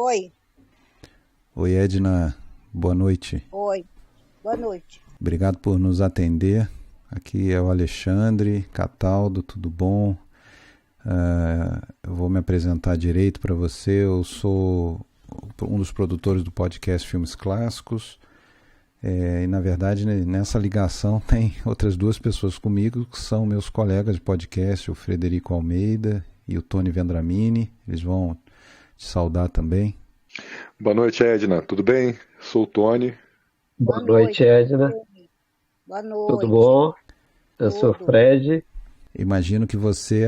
Oi. Oi, Edna. Boa noite. Oi. Boa noite. Obrigado por nos atender. Aqui é o Alexandre Cataldo, tudo bom? Eu vou me apresentar direito para você. Eu sou um dos produtores do podcast Filmes Clássicos. E na verdade nessa ligação tem outras duas pessoas comigo, que são meus colegas de podcast, o Frederico Almeida e o Tony Vendramini. Eles vão te saudar também. Boa noite, Edna. Tudo bem? Sou o Tony. Boa noite, Edna. Boa noite. Tudo bom? Eu sou o Fred. Imagino que você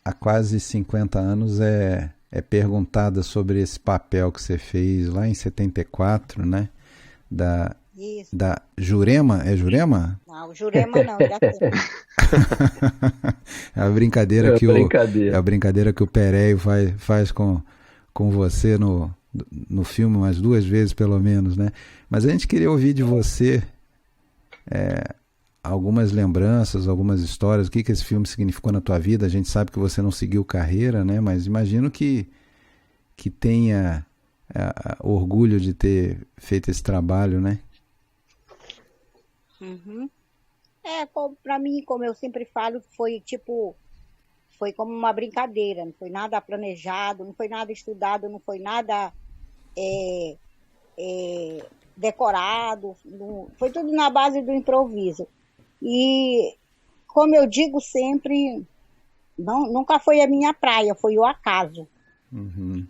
há quase 50 anos é perguntada sobre esse papel que você fez lá em 74, né? Da Jurema. É Jurema? Não, Jurema não, já tem. É a brincadeira que o Pereio faz com você no filme umas duas vezes pelo menos, né? Mas a gente queria ouvir de você algumas lembranças, algumas histórias, o que esse filme significou na tua vida. A gente sabe que você não seguiu carreira, né? Mas imagino que tenha orgulho de ter feito esse trabalho, né? Uhum. Pra mim, como eu sempre falo, foi como uma brincadeira, não foi nada planejado, não foi nada estudado, não foi nada decorado, foi tudo na base do improviso. E, como eu digo sempre, nunca foi a minha praia, foi o acaso. Uhum.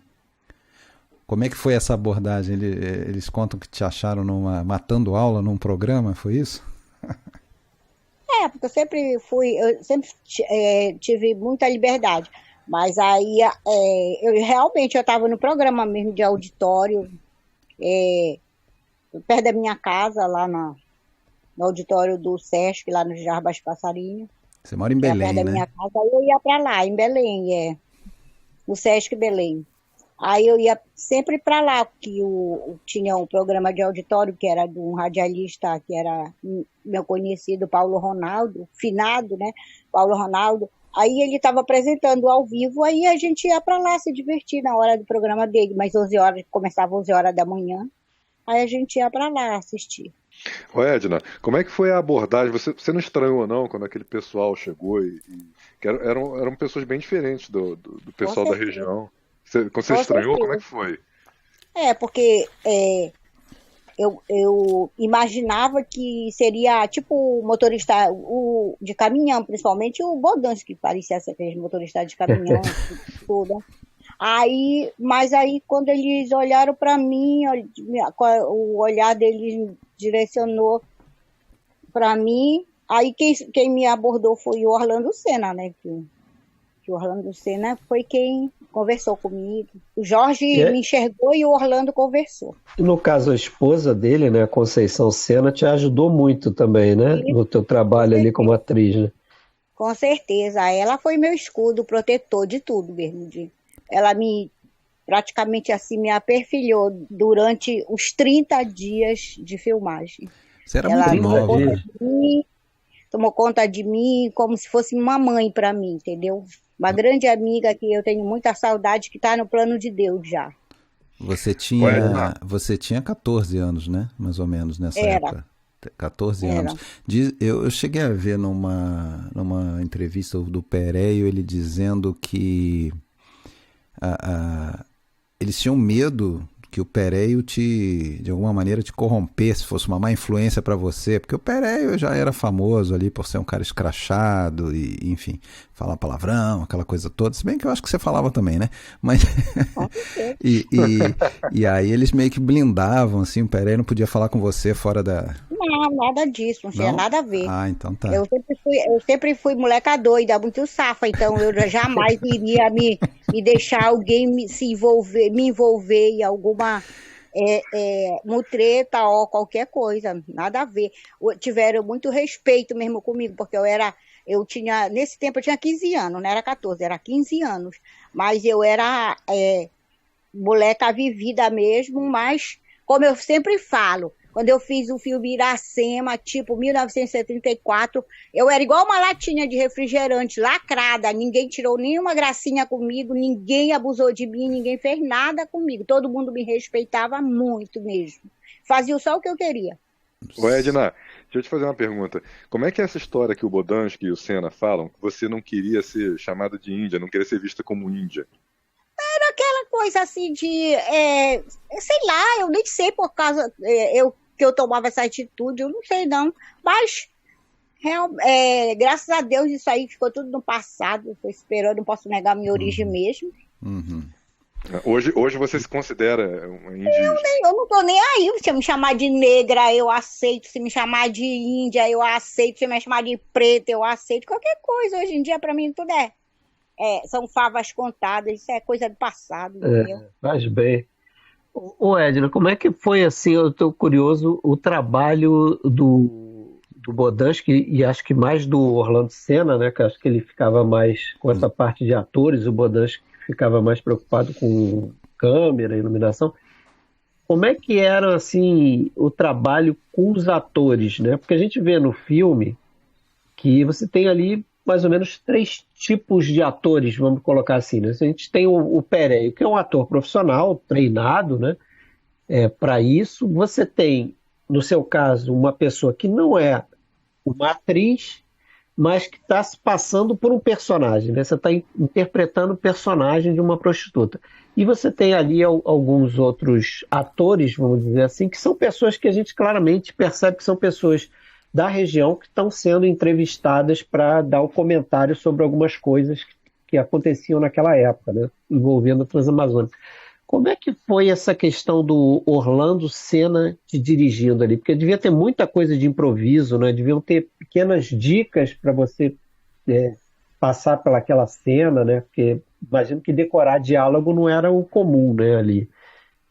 Como é que foi essa abordagem? Eles contam que te acharam matando aula num programa, foi isso? Porque eu sempre tive muita liberdade. Mas aí, eu estava no programa mesmo de auditório, perto da minha casa, lá no auditório do Sesc, lá no Jarbas Passarinho. Você mora em Belém, perto da minha casa, aí eu ia para lá, em Belém, no Sesc Belém. Aí eu ia sempre para lá, porque tinha um programa de auditório que era de um radialista que era meu conhecido, Paulo Ronaldo, finado, né? Paulo Ronaldo. Aí ele estava apresentando ao vivo, aí a gente ia para lá se divertir na hora do programa dele, mas 11 horas, começava 11 horas da manhã, aí a gente ia para lá assistir. Ô Edna, como é que foi a abordagem? Você não estranhou não quando aquele pessoal chegou que eram pessoas bem diferentes do pessoal da região? Quando você estranhou, como é que foi? Porque eu imaginava que seria tipo o motorista de caminhão, principalmente o Bodansky, que parecia ser aquele motorista de caminhão, tudo. Mas aí quando eles olharam para mim, o olhar deles direcionou para mim, aí quem me abordou foi o Orlando Senna, né? Que o Orlando Senna foi quem conversou comigo. O Jorge me enxergou e o Orlando conversou. E no caso, a esposa dele, né, a Conceição Senna, te ajudou muito também, né? No teu trabalho ali como atriz, né? Com certeza. Ela foi meu escudo, protetor de tudo mesmo. Ela praticamente assim me aperfilhou durante os 30 dias de filmagem. Você era muito nova. Tomou conta de mim como se fosse uma mãe para mim, entendeu? Uma grande amiga que eu tenho muita saudade, que está no plano de Deus já. Você tinha 14 anos, né? Mais ou menos nessa época. 14 anos. Eu cheguei a ver numa entrevista do Pereio, ele dizendo que eles tinham medo que o Pereio de alguma maneira te corrompesse, fosse uma má influência para você, porque o Pereio já era famoso ali por ser um cara escrachado e, enfim, falar palavrão, aquela coisa toda, se bem que eu acho que você falava também, né? Mas e aí eles meio que blindavam, assim, o Pereio não podia falar com você fora da... Não, nada disso, não tinha nada a ver. Então tá. Eu sempre fui moleca doida, muito safa, então eu jamais iria me deixar alguém me envolver em alguma mutreta ou qualquer coisa, nada a ver. Tiveram muito respeito mesmo comigo, porque nesse tempo eu tinha 15 anos, não era 14, era 15 anos, mas eu era moleca vivida mesmo, mas como eu sempre falo, Quando eu fiz o filme Iracema, tipo 1974, eu era igual uma latinha de refrigerante, lacrada. Ninguém tirou nenhuma gracinha comigo, ninguém abusou de mim, ninguém fez nada comigo. Todo mundo me respeitava muito mesmo. Fazia só o que eu queria. Ô Edna, deixa eu te fazer uma pergunta. Como é que é essa história que o Bodansky e o Senna falam, que você não queria ser chamada de índia, não queria ser vista como índia? Era aquela coisa assim de, sei lá, eu nem sei por causa que eu tomava essa atitude, eu não sei não, mas graças a Deus isso aí ficou tudo no passado, estou esperando, não posso negar a minha origem mesmo. Uhum. Hoje você se considera uma indígena? Eu não tô nem aí, se me chamar de negra eu aceito, se me chamar de índia eu aceito, se me chamar de preta eu aceito, qualquer coisa, hoje em dia para mim tudo são favas contadas, isso é coisa do passado, entendeu? Faz bem. Ô Edna, como é que foi assim, eu estou curioso, o trabalho do Bodansky e acho que mais do Orlando Senna, né, que acho que ele ficava mais com essa parte de atores, o Bodansky ficava mais preocupado com câmera, iluminação. Como é que era assim o trabalho com os atores, né? Porque a gente vê no filme que você tem ali mais ou menos 3 tipos de atores, vamos colocar assim, né? A gente tem o Pereio, que é um ator profissional, treinado, né? Para isso. Você tem, no seu caso, uma pessoa que não é uma atriz, mas que está se passando por um personagem, né? Você está interpretando o personagem de uma prostituta. E você tem ali alguns outros atores, vamos dizer assim, que são pessoas que a gente claramente percebe que são pessoas da região que estão sendo entrevistadas para dar o comentário sobre algumas coisas que aconteciam naquela época, né? Envolvendo a Transamazônica. Como é que foi essa questão do Orlando Senna te dirigindo ali? Porque devia ter muita coisa de improviso, né? Deviam ter pequenas dicas para você passar pelaquela cena, né? Porque imagino que decorar diálogo não era o comum, né, ali.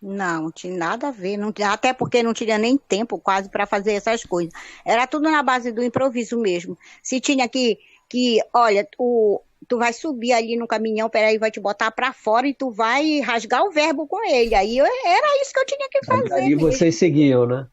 Não tinha nada a ver, até porque não tinha nem tempo quase para fazer essas coisas. Era tudo na base do improviso mesmo. Se tinha que olha, tu vai subir ali no caminhão, peraí, vai te botar para fora e tu vai rasgar o verbo com ele. Aí era isso que eu tinha que fazer. Aí vocês seguiam, né?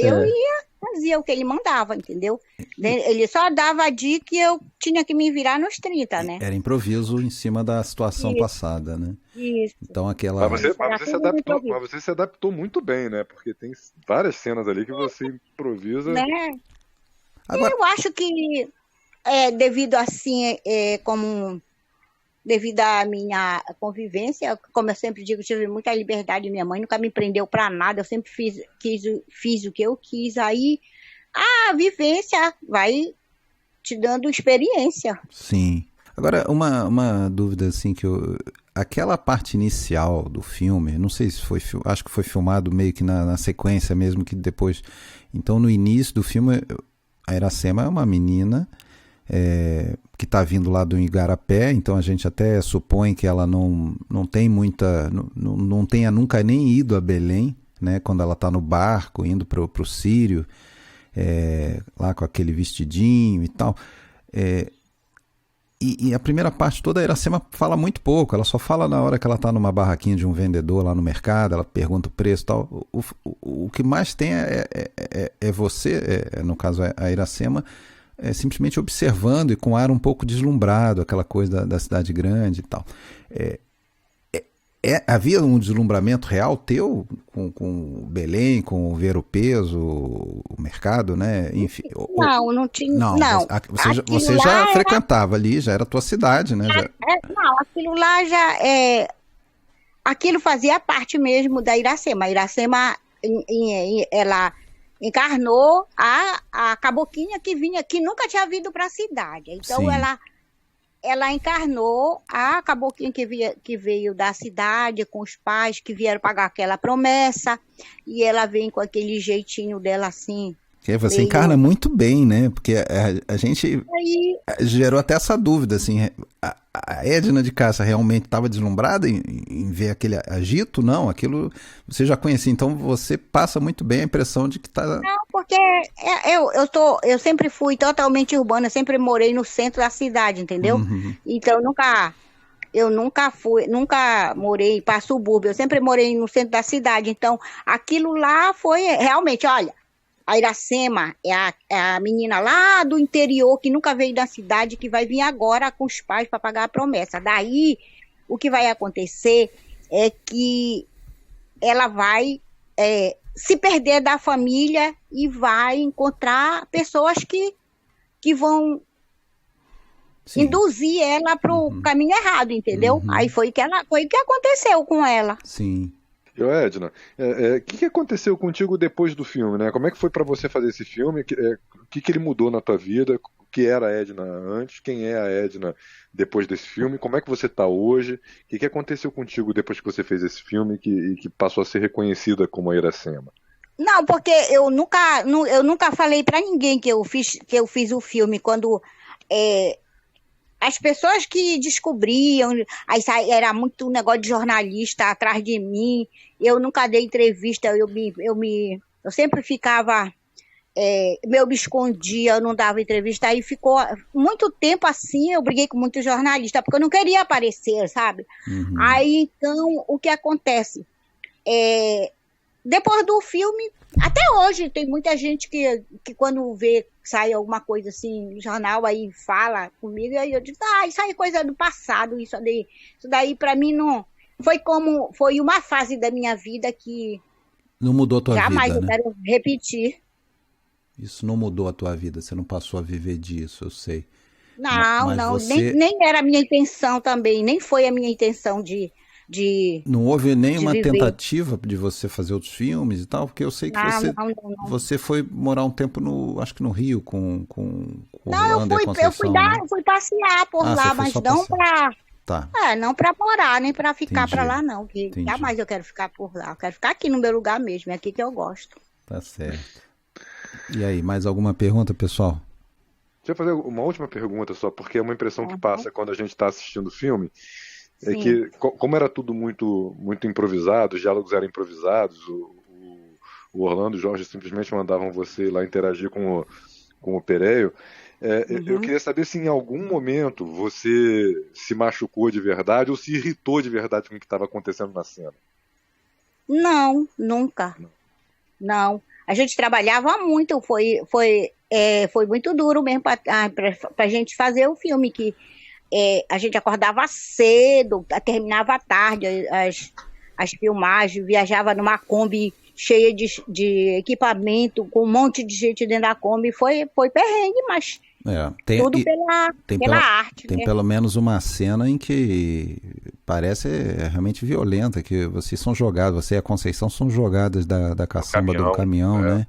Eu ia, fazia o que ele mandava, entendeu? Ele só dava a dica e eu tinha que me virar nos 30, né? Era improviso em cima da situação passada, né? Isso. Então aquela... Mas você se adaptou muito bem, né? Porque tem várias cenas ali que você improvisa. Né? Agora... Eu acho que devido assim, devido à minha convivência, como eu sempre digo, tive muita liberdade. Minha mãe nunca me prendeu para nada, eu sempre fiz o que eu quis. Aí a vivência vai te dando experiência. Sim. Agora, uma dúvida assim aquela parte inicial do filme, não sei se foi, acho que foi filmado meio que na sequência mesmo, que depois... Então, no início do filme, a Iracema é uma menina que está vindo lá do Igarapé, então a gente até supõe que ela não tem muita... Não tenha nunca nem ido a Belém, né? Quando ela está no barco, indo para o Sírio, lá com aquele vestidinho e tal... E a primeira parte toda, a Iracema fala muito pouco, ela só fala na hora que ela está numa barraquinha de um vendedor lá no mercado, ela pergunta o preço e tal. O que mais tem é você, no caso a Iracema, simplesmente observando e com ar um pouco deslumbrado, aquela coisa da cidade grande e tal. Havia um deslumbramento real teu com Belém, com ver o peso, o mercado, né? Enfim. Não tinha. Não. Você já frequentava ali, já era a tua cidade, né? Não, aquilo lá já aquilo fazia parte mesmo da Iracema. A Iracema, ela encarnou a caboquinha que vinha, que nunca tinha vindo para a cidade. Então Sim. ela encarnou a caboquinha que veio da cidade, com os pais que vieram pagar aquela promessa, e ela vem com aquele jeitinho dela assim. Você encarna muito bem, né? Porque a gente gerou até essa dúvida, assim, a Edna de Cássia realmente estava deslumbrada em ver aquele agito? Não, aquilo você já conhecia, então você passa muito bem a impressão de que está... Não, porque eu sempre fui totalmente urbana, sempre morei no centro da cidade, entendeu? Uhum. Então Eu nunca morei para subúrbio, eu sempre morei no centro da cidade. Então, aquilo lá foi realmente, olha, a Iracema é a menina lá do interior que nunca veio da cidade, que vai vir agora com os pais para pagar a promessa. Daí, o que vai acontecer é que ela vai se perder da família e vai encontrar pessoas que vão Sim. induzir ela para o caminho errado, entendeu? Aí foi o que aconteceu com ela. Sim. Edna, o que aconteceu contigo depois do filme, né? Como é que foi para você fazer esse filme? O que ele mudou na tua vida? O que era a Edna antes? Quem é a Edna depois desse filme? Como é que você está hoje? O que aconteceu contigo depois que você fez esse filme e que passou a ser reconhecida como a Iracema? Não, porque eu nunca falei para ninguém que eu fiz o filme. Quando as pessoas que descobriam, aí era muito negócio de jornalista atrás de mim, eu nunca dei entrevista, eu sempre ficava, eu me escondia, eu não dava entrevista, aí ficou muito tempo assim, eu briguei com muitos jornalistas, porque eu não queria aparecer, sabe? Aí, então, o que acontece? Depois do filme, até hoje, tem muita gente que quando sai alguma coisa assim no jornal, aí fala comigo, e aí eu digo, isso aí é coisa do passado, isso daí pra mim não... Foi uma fase da minha vida que... Não mudou a tua vida, jamais eu né? quero repetir. Isso não mudou a tua vida, você não passou a viver disso, eu sei. Não, Mas não, você... nem era a minha intenção também, nem foi a minha intenção de Não houve nenhuma viver. tentativa de você fazer outros filmes e tal? Porque eu sei que Não. você foi morar um tempo acho que no Rio com Não, Orlando e Conceição, né? eu fui passear por você lá, foi mas só não passear. pra... Tá, não pra morar, nem pra ficar Entendi. pra lá, não. Que Entendi. jamais eu quero ficar por lá. Eu quero ficar aqui no meu lugar mesmo, é aqui que eu gosto. tá certo. E aí, mais alguma pergunta, pessoal? Deixa eu fazer uma última pergunta só, porque é uma impressão que passa quando a gente está assistindo o filme. É Sim. que, como era tudo muito, muito improvisado, os diálogos eram improvisados, o Orlando e o Jorge simplesmente mandavam você ir lá interagir com o Péreio. Eu queria saber se em algum momento você se machucou de verdade ou se irritou de verdade com o que estava acontecendo na cena. Não, nunca. Não. A gente trabalhava muito, foi muito duro mesmo pra gente fazer o filme, que a gente acordava cedo, terminava à tarde as filmagens, viajava numa Kombi cheia de equipamento, com um monte de gente dentro da Kombi, foi perrengue, mas tudo pela arte. Tem né? pelo menos uma cena em que parece realmente violenta, que vocês são jogados, você e a Conceição são jogadas da caçamba do caminhão, né?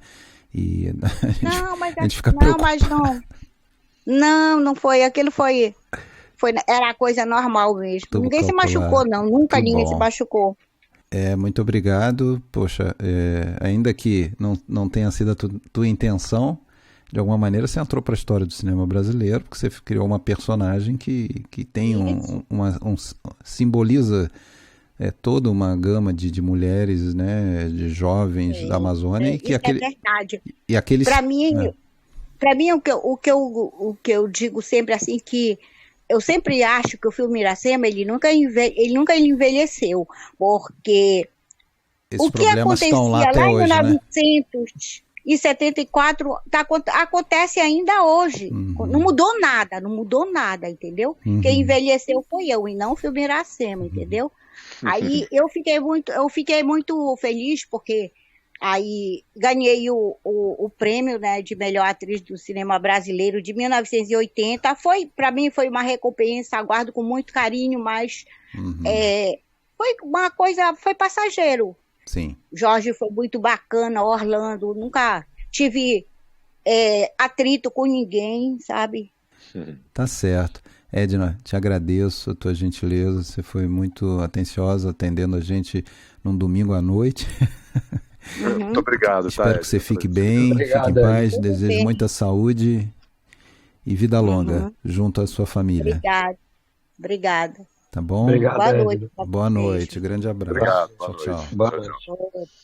E a gente fica preocupado. Não foi, aquilo era a coisa normal mesmo. Tudo Ninguém se machucou, não. Nunca ninguém se machucou. Muito obrigado. Poxa, ainda que não tenha sido a tua intenção, de alguma maneira você entrou para a história do cinema brasileiro, porque você criou uma personagem que tem simboliza toda uma gama de mulheres, né, de jovens da Amazônia. Isso é verdade. E aqueles... Para mim, o que eu digo sempre assim, que eu sempre acho que o filme Iracema, ele nunca envelheceu, porque esses o que acontecia lá em hoje, 1974 acontece ainda hoje. Não mudou nada, entendeu? Quem envelheceu foi eu, e não o filme Iracema, entendeu? Aí eu fiquei muito feliz, porque aí ganhei o prêmio, né, de melhor atriz do cinema brasileiro de 1980. Para mim foi uma recompensa, aguardo com muito carinho, mas foi uma coisa, foi passageiro. Sim. Jorge foi muito bacana, Orlando, nunca tive atrito com ninguém, sabe? Tá certo. Edna, te agradeço a tua gentileza, você foi muito atenciosa atendendo a gente num domingo à noite. Muito obrigado. Espero que você fique bem, fique em paz, desejo muita saúde e vida longa junto à sua família. Obrigada. Tá bom? Obrigado, Boa noite. Boa noite, grande abraço. Obrigado. Tchau, tchau. Boa noite.